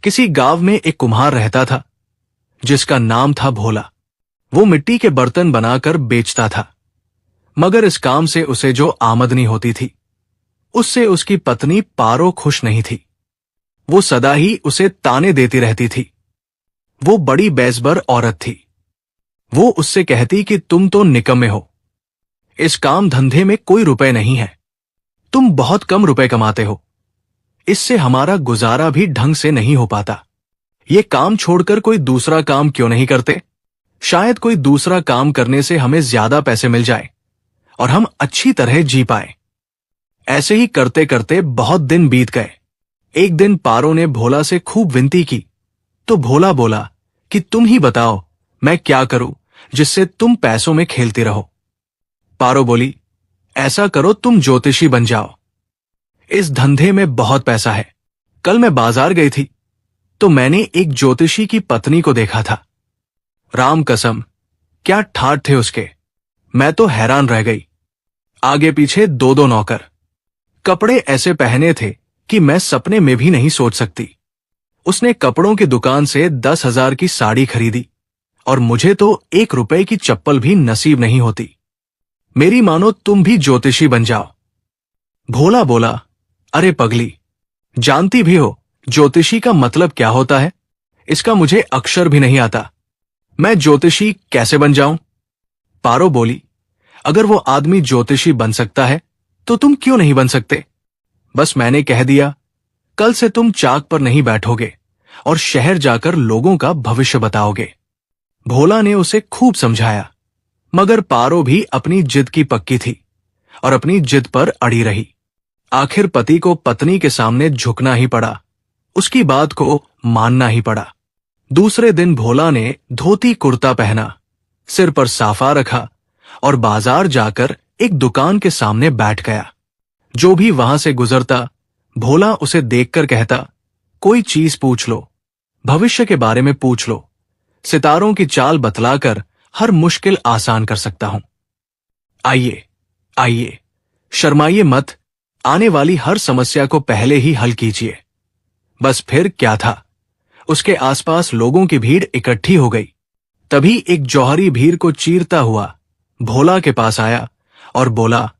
किसी गांव में एक कुम्हार रहता था जिसका नाम था भोला। वो मिट्टी के बर्तन बनाकर बेचता था, मगर इस काम से उसे जो आमदनी होती थी उससे उसकी पत्नी पारो खुश नहीं थी। वो सदा ही उसे ताने देती रहती थी। वो बड़ी बेज़बर औरत थी। वो उससे कहती कि तुम तो निकम्मे हो, इस काम धंधे में कोई रुपए नहीं है, तुम बहुत कम रुपए कमाते हो, इससे हमारा गुजारा भी ढंग से नहीं हो पाता। ये काम छोड़कर कोई दूसरा काम क्यों नहीं करते? शायद कोई दूसरा काम करने से हमें ज्यादा पैसे मिल जाए और हम अच्छी तरह जी पाए। ऐसे ही करते करते बहुत दिन बीत गए। एक दिन पारो ने भोला से खूब विनती की तो भोला बोला कि तुम ही बताओ मैं क्या करूं जिससे तुम पैसों में खेलती रहो। पारो बोली, ऐसा करो तुम ज्योतिषी बन जाओ, इस धंधे में बहुत पैसा है। कल मैं बाजार गई थी तो मैंने एक ज्योतिषी की पत्नी को देखा था। राम कसम, क्या ठाठ थे उसके, मैं तो हैरान रह गई। आगे पीछे दो दो नौकर, कपड़े ऐसे पहने थे कि मैं सपने में भी नहीं सोच सकती। उसने कपड़ों की दुकान से 10,000 की साड़ी खरीदी और मुझे तो 1 रुपए की चप्पल भी नसीब नहीं होती। मेरी मानो तुम भी ज्योतिषी बन जाओ। भोला बोला, अरे पगली, जानती भी हो ज्योतिषी का मतलब क्या होता है? इसका मुझे अक्षर भी नहीं आता, मैं ज्योतिषी कैसे बन जाऊं? पारो बोली, अगर वो आदमी ज्योतिषी बन सकता है तो तुम क्यों नहीं बन सकते? बस मैंने कह दिया, कल से तुम चाक पर नहीं बैठोगे और शहर जाकर लोगों का भविष्य बताओगे। भोला ने उसे खूब समझाया, मगर पारो भी अपनी जिद की पक्की थी और अपनी जिद पर अड़ी रही। आखिर पति को पत्नी के सामने झुकना ही पड़ा, उसकी बात को मानना ही पड़ा। दूसरे दिन भोला ने धोती कुर्ता पहना, सिर पर साफा रखा और बाजार जाकर एक दुकान के सामने बैठ गया। जो भी वहां से गुजरता भोला उसे देखकर कहता, कोई चीज पूछ लो, भविष्य के बारे में पूछ लो, सितारों की चाल बतलाकर हर मुश्किल आसान कर सकता हूं। आइए आइए, शर्माइए मत, आने वाली हर समस्या को पहले ही हल कीजिए। बस फिर क्या था, उसके आसपास लोगों की भीड़ इकट्ठी हो गई। तभी एक जौहरी भीड़ को चीरता हुआ भोला के पास आया और बोला,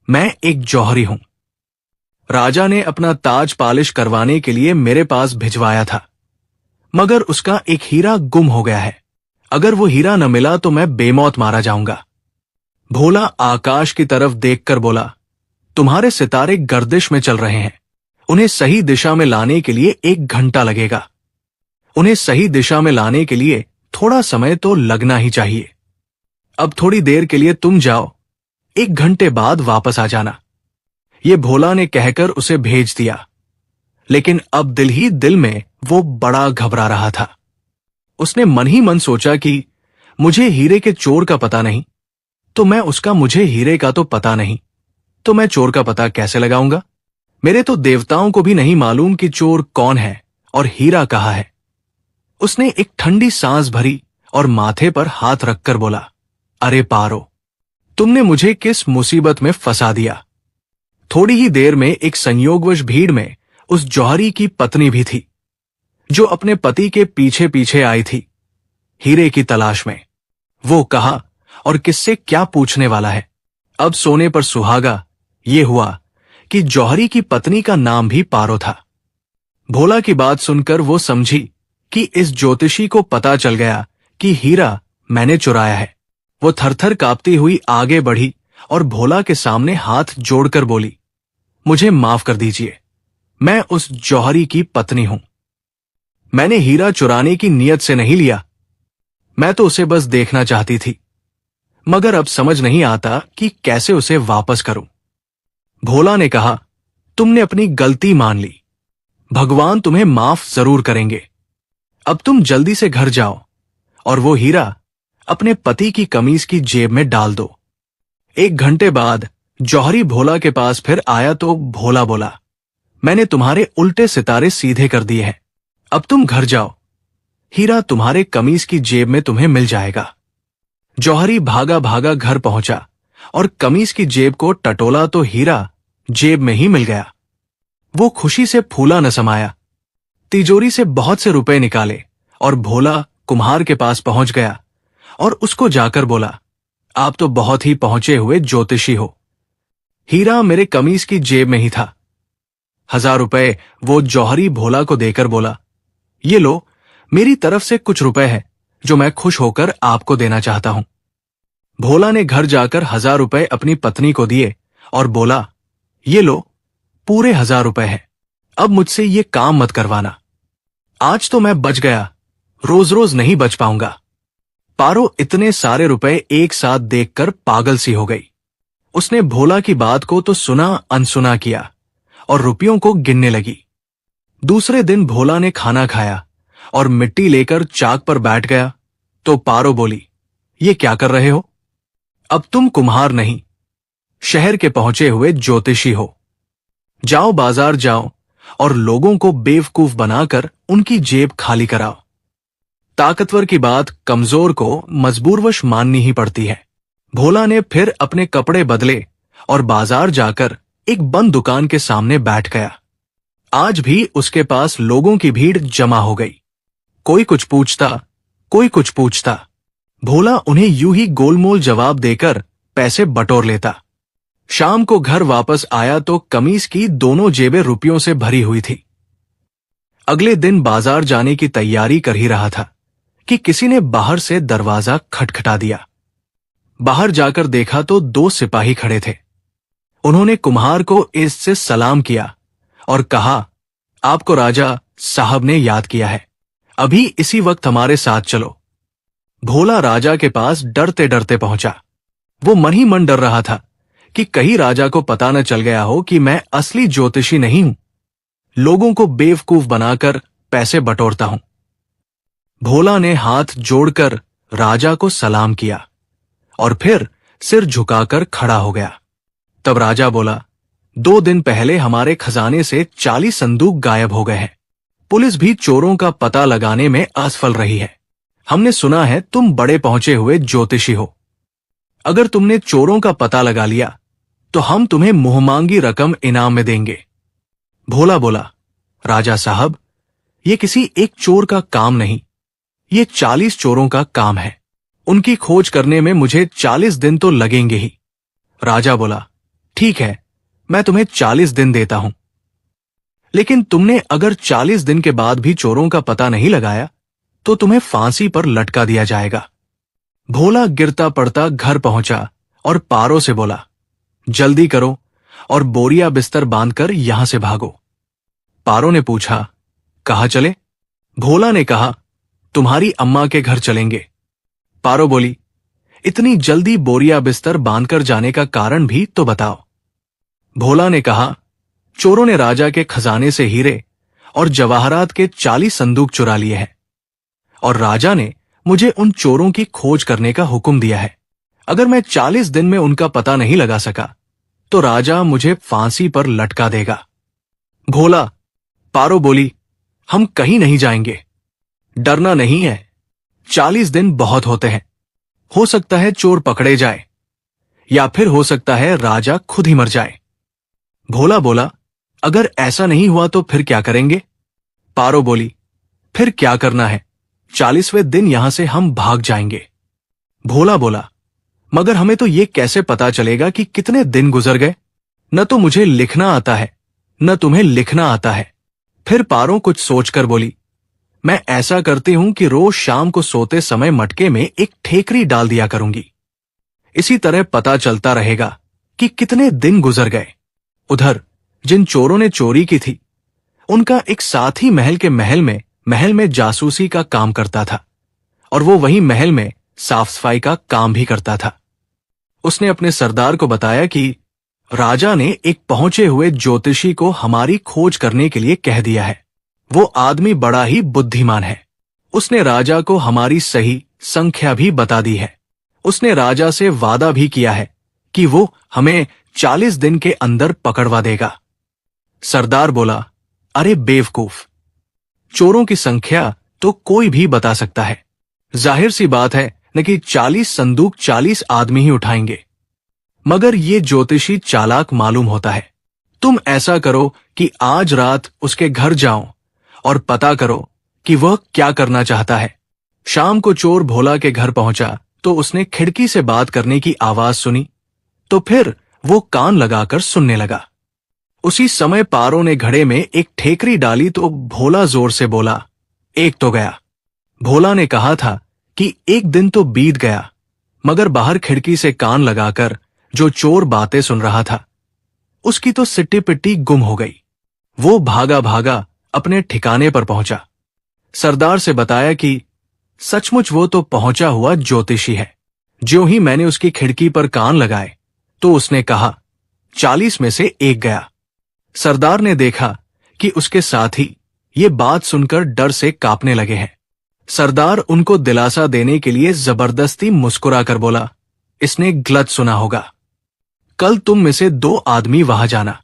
मैं एक जौहरी हूं, राजा ने अपना ताज पालिश करवाने के लिए मेरे पास भिजवाया था, मगर उसका एक हीरा गुम हो गया है। अगर वो हीरा न मिला तो मैं बेमौत मारा जाऊंगा। भोला आकाश की तरफ देखकर बोला, तुम्हारे सितारे गर्दिश में चल रहे हैं, उन्हें सही दिशा में लाने के लिए 1 घंटा लगेगा। उन्हें सही दिशा में लाने के लिए थोड़ा समय तो लगना ही चाहिए। अब थोड़ी देर के लिए तुम जाओ, 1 घंटे बाद वापस आ जाना। ये भोला ने कहकर उसे भेज दिया, लेकिन अब दिल ही दिल में वो बड़ा घबरा रहा था। उसने मन ही मन सोचा कि मुझे हीरे के चोर का पता नहीं, तो मैं उसका, मुझे हीरे का तो पता नहीं, तो मैं चोर का पता कैसे लगाऊंगा? मेरे तो देवताओं को भी नहीं मालूम कि चोर कौन है और हीरा कहाँ है। उसने एक ठंडी सांस भरी और माथे पर हाथ रखकर बोला, अरे पारो, तुमने मुझे किस मुसीबत में फंसा दिया। थोड़ी ही देर में एक संयोगवश भीड़ में उस जौहरी की पत्नी भी थी, जो अपने पति के पीछे पीछे आई थी, हीरे की तलाश में। वो कहा और किससे क्या पूछने वाला है। अब सोने पर सुहागा ये हुआ कि जौहरी की पत्नी का नाम भी पारो था। भोला की बात सुनकर वो समझी कि इस ज्योतिषी को पता चल गया कि हीरा मैंने चुराया है। वो थरथर कांपती हुई आगे बढ़ी और भोला के सामने हाथ जोड़कर बोली, मुझे माफ कर दीजिए, मैं उस जौहरी की पत्नी हूं। मैंने हीरा चुराने की नीयत से नहीं लिया, मैं तो उसे बस देखना चाहती थी, मगर अब समझ नहीं आता कि कैसे उसे वापस करूं। भोला ने कहा, तुमने अपनी गलती मान ली, भगवान तुम्हें माफ जरूर करेंगे। अब तुम जल्दी से घर जाओ और वो हीरा अपने पति की कमीज की जेब में डाल दो। 1 घंटे बाद जौहरी भोला के पास फिर आया तो भोला बोला, मैंने तुम्हारे उल्टे सितारे सीधे कर दिए हैं, अब तुम घर जाओ, हीरा तुम्हारे कमीज की जेब में तुम्हें मिल जाएगा। जौहरी भागा भागा घर पहुंचा और कमीज की जेब को टटोला तो हीरा जेब में ही मिल गया। वो खुशी से फूला न समाया। तिजोरी से बहुत से रुपए निकाले और भोला कुम्हार के पास पहुंच गया और उसको जाकर बोला, आप तो बहुत ही पहुंचे हुए ज्योतिषी हो। हीरा मेरे कमीज की जेब में ही था। 1000 रुपए वो जौहरी भोला को देकर बोला, ये लो, मेरी तरफ से कुछ रुपए हैं जो मैं खुश होकर आपको देना चाहता हूं। भोला ने घर जाकर 1000 रुपए अपनी पत्नी को दिए और बोला, ये लो, पूरे 1000 रुपए हैं। अब मुझसे ये काम मत करवाना। आज तो मैं बच गया, रोज रोज नहीं बच पाऊंगा। पारो इतने सारे रुपए एक साथ देखकर पागल सी हो गई। उसने भोला की बात को तो सुना अनसुना किया और रुपयों को गिनने लगी। दूसरे दिन भोला ने खाना खाया और मिट्टी लेकर चाक पर बैठ गया तो पारो बोली, ये क्या कर रहे हो? अब तुम कुम्हार नहीं, शहर के पहुंचे हुए ज्योतिषी हो। जाओ, बाजार जाओ और लोगों को बेवकूफ बनाकर उनकी जेब खाली कराओ। ताकतवर की बात कमजोर को मजबूरवश माननी ही पड़ती है। भोला ने फिर अपने कपड़े बदले और बाजार जाकर एक बंद दुकान के सामने बैठ गया। आज भी उसके पास लोगों की भीड़ जमा हो गई। कोई कुछ पूछता, कोई कुछ पूछता। भोला उन्हें यूं ही गोलमोल जवाब देकर पैसे बटोर लेता। शाम को घर वापस आया तो कमीज की दोनों जेबें रुपयों से भरी हुई थी। अगले दिन बाजार जाने की तैयारी कर ही रहा था कि किसी ने बाहर से दरवाजा खटखटा दिया। बाहर जाकर देखा तो 2 सिपाही खड़े थे। उन्होंने कुम्हार को इज्जत से सलाम किया और कहा, आपको राजा साहब ने याद किया है, अभी इसी वक्त हमारे साथ चलो। भोला राजा के पास डरते डरते पहुंचा। वो मन ही मन डर रहा था कि कहीं राजा को पता न चल गया हो कि मैं असली ज्योतिषी नहीं हूं, लोगों को बेवकूफ बनाकर पैसे बटोरता हूं। भोला ने हाथ जोड़कर राजा को सलाम किया और फिर सिर झुकाकर खड़ा हो गया। तब राजा बोला, 2 दिन पहले हमारे खजाने से 40 संदूक गायब हो गए हैं। पुलिस भी चोरों का पता लगाने में असफल रही है। हमने सुना है तुम बड़े पहुंचे हुए ज्योतिषी हो। अगर तुमने चोरों का पता लगा लिया तो हम तुम्हें मुंहमांगी रकम इनाम में देंगे। भोला बोला, राजा साहब, ये किसी एक चोर का काम नहीं, ये 40 चोरों का काम है। उनकी खोज करने में मुझे 40 दिन तो लगेंगे ही। राजा बोला, ठीक है, मैं तुम्हें 40 दिन देता हूं, लेकिन तुमने अगर 40 दिन के बाद भी चोरों का पता नहीं लगाया तो तुम्हें फांसी पर लटका दिया जाएगा। भोला गिरता पड़ता घर पहुंचा और पारो से बोला, जल्दी करो और बोरिया बिस्तर बांधकर यहां से भागो। पारो ने पूछा, कहां चले? भोला ने कहा, तुम्हारी अम्मा के घर चलेंगे। पारो बोली, इतनी जल्दी बोरिया बिस्तर बांधकर जाने का कारण भी तो बताओ। भोला ने कहा, चोरों ने राजा के खजाने से हीरे और जवाहरात के 40 संदूक चुरा लिए हैं और राजा ने मुझे उन चोरों की खोज करने का हुक्म दिया है। अगर मैं 40 दिन में उनका पता नहीं लगा सका तो राजा मुझे फांसी पर लटका देगा। भोला, पारो बोली, हम कहीं नहीं जाएंगे, डरना नहीं है, 40 दिन बहुत होते हैं। हो सकता है चोर पकड़े जाए या फिर हो सकता है राजा खुद ही मर जाए। भोला बोला, अगर ऐसा नहीं हुआ तो फिर क्या करेंगे? पारो बोली, फिर क्या करना है, 40वें दिन यहां से हम भाग जाएंगे। भोला बोला, मगर हमें तो ये कैसे पता चलेगा कि कितने दिन गुजर गए? न तो मुझे लिखना आता है, न तुम्हें लिखना आता है। फिर पारो कुछ सोचकर बोली, मैं ऐसा करती हूं कि रोज शाम को सोते समय मटके में एक ठेकरी डाल दिया करूंगी। इसी तरह पता चलता रहेगा कि कितने दिन गुजर गए। उधर जिन चोरों ने चोरी की थी उनका एक साथी महल में जासूसी का काम करता था और वो वहीं महल में साफ सफाई का काम भी करता था। उसने अपने सरदार को बताया कि राजा ने एक पहुंचे हुए ज्योतिषी को हमारी खोज करने के लिए कह दिया है। वो आदमी बड़ा ही बुद्धिमान है। उसने राजा को हमारी सही संख्या भी बता दी है। उसने राजा से वादा भी किया है कि वो हमें 40 दिन के अंदर पकड़वा देगा। सरदार बोला, अरे बेवकूफ, चोरों की संख्या तो कोई भी बता सकता है। जाहिर सी बात है न कि 40 संदूक 40 आदमी ही उठाएंगे। मगर ये ज्योतिषी चालाक मालूम होता है। तुम ऐसा करो कि आज रात उसके घर जाओ और पता करो कि वह क्या करना चाहता है। शाम को चोर भोला के घर पहुंचा तो उसने खिड़की से बात करने की आवाज सुनी, तो फिर वो कान लगाकर सुनने लगा। उसी समय पारो ने घड़े में एक ठेकरी डाली तो भोला जोर से बोला, एक तो गया। भोला ने कहा था कि एक दिन तो बीत गया, मगर बाहर खिड़की से कान लगाकर जो चोर बातें सुन रहा था उसकी तो सिट्टी पिट्टी गुम हो गई। वो भागा भागा अपने ठिकाने पर पहुंचा। सरदार से बताया कि सचमुच वो तो पहुंचा हुआ ज्योतिषी है। ज्यों ही मैंने उसकी खिड़की पर कान लगाए तो उसने कहा 40 में से एक गया। सरदार ने देखा कि उसके साथी ये बात सुनकर डर से कांपने लगे हैं। सरदार उनको दिलासा देने के लिए जबरदस्ती मुस्कुरा कर बोला, इसने गलत सुना होगा। कल तुम में से 2 आदमी वहां जाना,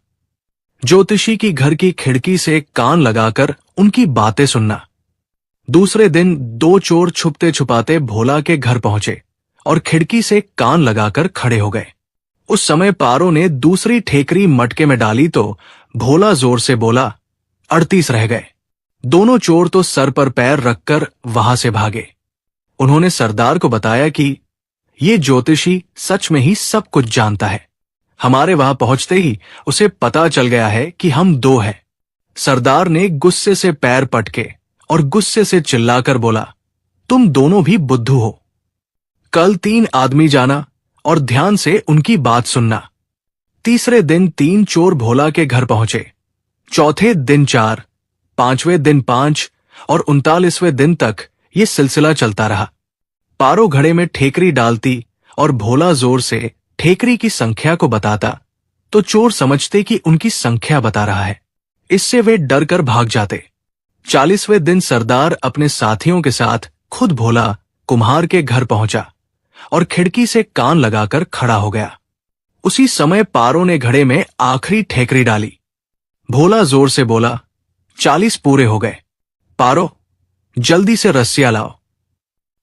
ज्योतिषी की घर की खिड़की से कान लगाकर उनकी बातें सुनना। दूसरे दिन 2 चोर छुपते छुपाते भोला के घर पहुंचे और खिड़की से कान लगाकर खड़े हो गए। उस समय पारो ने दूसरी ठेकरी मटके में डाली तो भोला जोर से बोला, 38 रह गए। दोनों चोर तो सर पर पैर रखकर वहां से भागे। उन्होंने सरदार को बताया कि ये ज्योतिषी सच में ही सब कुछ जानता है। हमारे वहां पहुंचते ही उसे पता चल गया है कि हम 2 हैं। सरदार ने गुस्से से पैर पटके और गुस्से से चिल्लाकर बोला, तुम दोनों भी बुद्धू हो। कल 3 आदमी जाना और ध्यान से उनकी बात सुनना। तीसरे दिन 3 चोर भोला के घर पहुंचे। चौथे दिन 4, 5वें दिन 5 और 39वें दिन तक ये सिलसिला चलता रहा। पारो घड़े में ठेकरी डालती और भोला जोर से ठेकरी की संख्या को बताता तो चोर समझते कि उनकी संख्या बता रहा है। इससे वे डर कर भाग जाते। 40वें दिन सरदार अपने साथियों के साथ खुद भोला कुम्हार के घर पहुंचा और खिड़की से कान लगाकर खड़ा हो गया। उसी समय पारो ने घड़े में आखिरी ठेकरी डाली। भोला जोर से बोला, 40 पूरे हो गए। पारो, जल्दी से रस्सियां लाओ।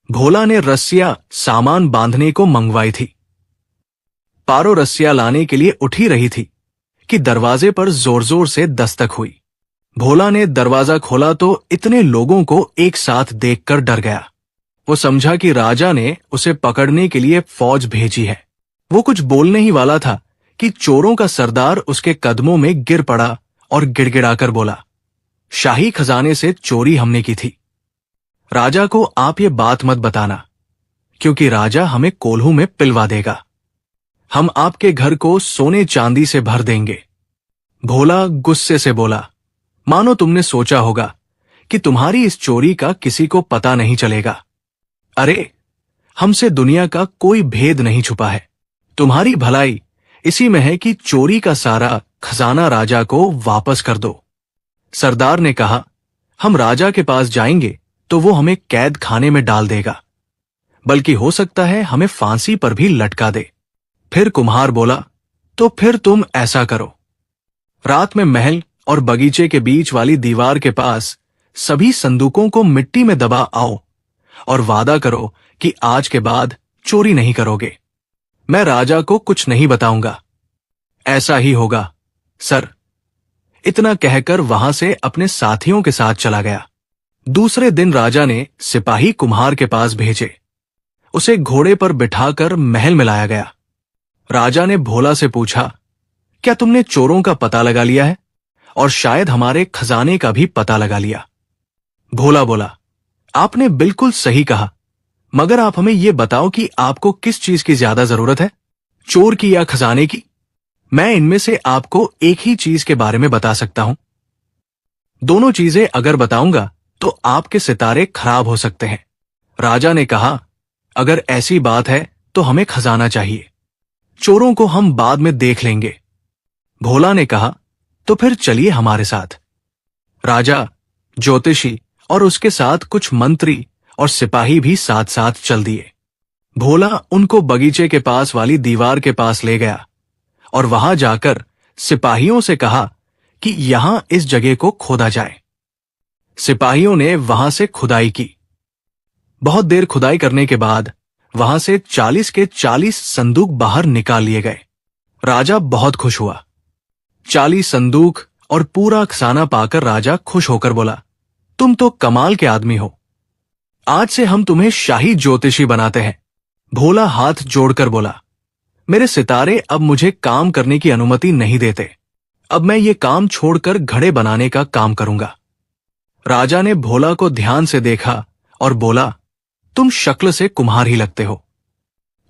भोला ने रस्सियां सामान बांधने को मंगवाई थी। पारो रस्सियां लाने के लिए उठ ही रही थी कि दरवाजे पर जोर जोर से दस्तक हुई। भोला ने दरवाजा खोला तो इतने लोगों को एक साथ देखकर डर गया। वो समझा कि राजा ने उसे पकड़ने के लिए फौज भेजी है। वो कुछ बोलने ही वाला था कि चोरों का सरदार उसके कदमों में गिर पड़ा और गिड़गिड़ाकर बोला, शाही खजाने से चोरी हमने की थी। राजा को आप ये बात मत बताना, क्योंकि राजा हमें कोल्हू में पिलवा देगा। हम आपके घर को सोने चांदी से भर देंगे। भोला गुस्से से बोला, मानो तुमने सोचा होगा कि तुम्हारी इस चोरी का किसी को पता नहीं चलेगा। अरे, हमसे दुनिया का कोई भेद नहीं छुपा है। तुम्हारी भलाई इसी में है कि चोरी का सारा खजाना राजा को वापस कर दो। सरदार ने कहा, हम राजा के पास जाएंगे तो वो हमें कैद खाने में डाल देगा, बल्कि हो सकता है हमें फांसी पर भी लटका दे। फिर कुम्हार बोला, तो फिर तुम ऐसा करो, रात में महल और बगीचे के बीच वाली दीवार के पास सभी संदूकों को मिट्टी में दबा आओ और वादा करो कि आज के बाद चोरी नहीं करोगे। मैं राजा को कुछ नहीं बताऊंगा। ऐसा ही होगा, सर। इतना कहकर वहां से अपने साथियों के साथ चला गया। दूसरे दिन राजा ने सिपाही कुम्हार के पास भेजे। उसे घोड़े पर बिठाकर महल में लाया गया। राजा ने भोला से पूछा, क्या तुमने चोरों का पता लगा लिया है और शायद हमारे खजाने का भी पता लगा लिया? भोला बोला, आपने बिल्कुल सही कहा, मगर आप हमें यह बताओ कि आपको किस चीज की ज्यादा जरूरत है, चोर की या खजाने की? मैं इनमें से आपको एक ही चीज के बारे में बता सकता हूं। दोनों चीजें अगर बताऊंगा तो आपके सितारे खराब हो सकते हैं। राजा ने कहा, अगर ऐसी बात है तो हमें खजाना चाहिए, चोरों को हम बाद में देख लेंगे। भोला ने कहा, तो फिर चलिए हमारे साथ। राजा, ज्योतिषी और उसके साथ कुछ मंत्री और सिपाही भी साथ साथ चल दिए। भोला उनको बगीचे के पास वाली दीवार के पास ले गया और वहां जाकर सिपाहियों से कहा कि यहां इस जगह को खोदा जाए। सिपाहियों ने वहां से खुदाई की। बहुत देर खुदाई करने के बाद वहां से 40 के 40 संदूक बाहर निकाल लिए गए। राजा बहुत खुश हुआ। 40 संदूक और पूरा खजाना पाकर राजा खुश होकर बोला, तुम तो कमाल के आदमी हो। आज से हम तुम्हें शाही ज्योतिषी बनाते हैं। भोला हाथ जोड़कर बोला, मेरे सितारे अब मुझे काम करने की अनुमति नहीं देते। अब मैं ये काम छोड़कर घड़े बनाने का काम करूंगा। राजा ने भोला को ध्यान से देखा और बोला, तुम शक्ल से कुम्हार ही लगते हो।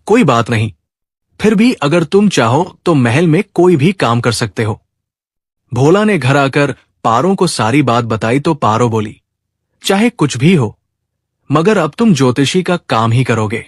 कोई बात नहीं, फिर भी अगर तुम चाहो तो महल में कोई भी काम कर सकते हो। भोला ने घर आकर पारों को सारी बात बताई तो पारो बोली, चाहे कुछ भी हो, मगर अब तुम ज्योतिषी का काम ही करोगे।